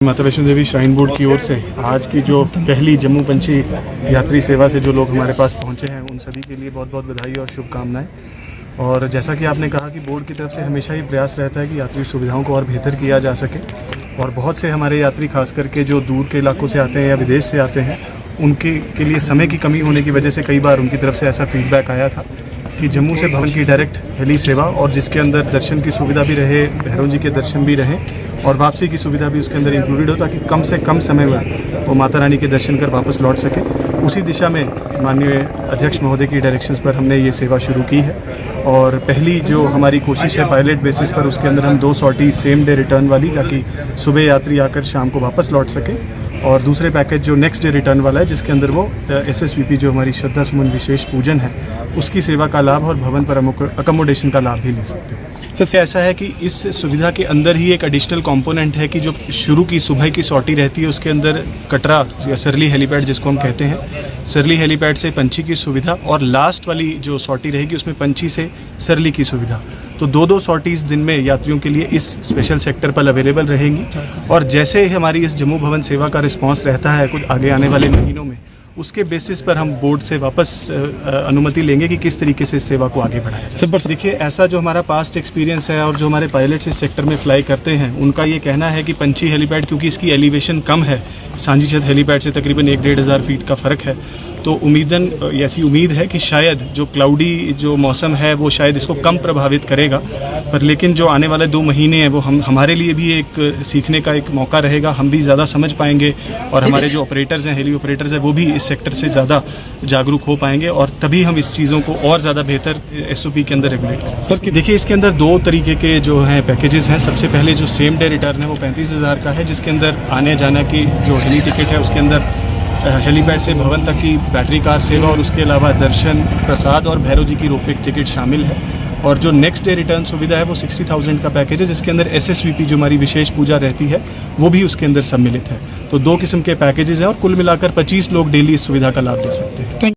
माता Vaishno Devi shrine board की ओर से आज की जो पहली जम्मू पंछी यात्री सेवा से जो लोग हमारे पास पहुंचे हैं उन सभी के लिए बहुत बहुत बधाई और शुभकामनाएं। और जैसा कि आपने कहा कि बोर्ड की तरफ से हमेशा ही प्रयास रहता है कि यात्री सुविधाओं को और बेहतर किया जा सके। और बहुत से हमारे यात्री खास करके जो दूर के इलाकों से आते हैं या विदेश से आते हैं उनके लिए समय की कमी होने की वजह से कई बार उनकी तरफ से ऐसा फीडबैक आया था कि जम्मू से भवन की डायरेक्ट हेली सेवा और जिसके अंदर दर्शन की सुविधा भी रहे, भैरव जी के दर्शन भी रहें और वापसी की सुविधा भी उसके अंदर इंक्लूडेड हो ताकि कम से कम समय में वो माता रानी के दर्शन कर वापस लौट सके। उसी दिशा में माननीय अध्यक्ष महोदय की डायरेक्शंस पर हमने ये सेवा शुरू की है। और पहली जो हमारी कोशिश है पायलट बेसिस पर, उसके अंदर हम 2 सॉर्टी सेम डे रिटर्न वाली ताकि सुबह यात्री आकर शाम को वापस लौट सके, और दूसरे पैकेज जो नेक्स्ट डे रिटर्न वाला है जिसके अंदर वो SSVP जो हमारी श्रद्धा सुमन विशेष पूजन है उसकी सेवा का लाभ और भवन पर अकोमोडेशन का लाभ भी ले सकते हैं। सर ऐसा है कि इस सुविधा के अंदर ही एक एडिशनल कंपोनेंट है कि जो शुरू की सुबह की सॉर्टी रहती है उसके अंदर कटरा या सरली हेलीपैड जिसको हम कहते हैं, सरली हेलीपैड से पंछी की सुविधा, और लास्ट वाली जो सॉर्टी रहेगी उसमें पंछी से सरली की सुविधा। तो 2-2 सॉर्टीज़ दिन में यात्रियों के लिए इस स्पेशल सेक्टर पर अवेलेबल रहेंगी। और जैसे हमारी इस जम्मू भवन सेवा का रिस्पांस रहता है कुछ आगे आने वाले महीनों में, उसके बेसिस पर हम बोर्ड से वापस अनुमति लेंगे कि किस तरीके से इस सेवा को आगे बढ़ाया जाए। सर देखिए, ऐसा जो हमारा पास्ट एक्सपीरियंस है और जो हमारे पायलट्स इस सेक्टर में फ्लाई करते हैं उनका ये कहना है कि पंछी हेलीपैड क्योंकि इसकी एलिवेशन कम है, सांझी छत हेलीपैड से तकरीबन 1-1.5 हज़ार फीट का फ़र्क है, तो ऐसी उम्मीद है कि शायद जो क्लाउडी जो मौसम है वो शायद इसको कम प्रभावित करेगा। पर लेकिन जो आने वाले 2 महीने हैं वो हमारे लिए भी एक सीखने का एक मौका रहेगा, हम भी ज़्यादा समझ पाएंगे और हमारे जो ऑपरेटर्स हैं, हेली ऑपरेटर्स हैं, वो भी इस सेक्टर से ज़्यादा जागरूक हो पाएंगे और तभी हम इस चीज़ों को और ज़्यादा बेहतर SOP के अंदर रेगुलेट करें। सर देखिए, इसके अंदर 2 तरीके के जो हैं पैकेजेस हैं। सबसे पहले जो सेम डे रिटर्न है वो 35,000 का है, जिसके अंदर आने जाने की जो हेली टिकट है उसके अंदर हेलीपैड से भवन तक की बैटरी कार सेवा और उसके अलावा दर्शन, प्रसाद और भैरव जी की रोपवे टिकट शामिल है। और जो नेक्स्ट डे रिटर्न सुविधा है वो 60,000 का पैकेज है, जिसके अंदर SSVP जो हमारी विशेष पूजा रहती है वो भी उसके अंदर सम्मिलित है। तो 2 किस्म के पैकेजेस हैं और कुल मिलाकर 25 लोग डेली इस सुविधा का लाभ ले सकते हैं।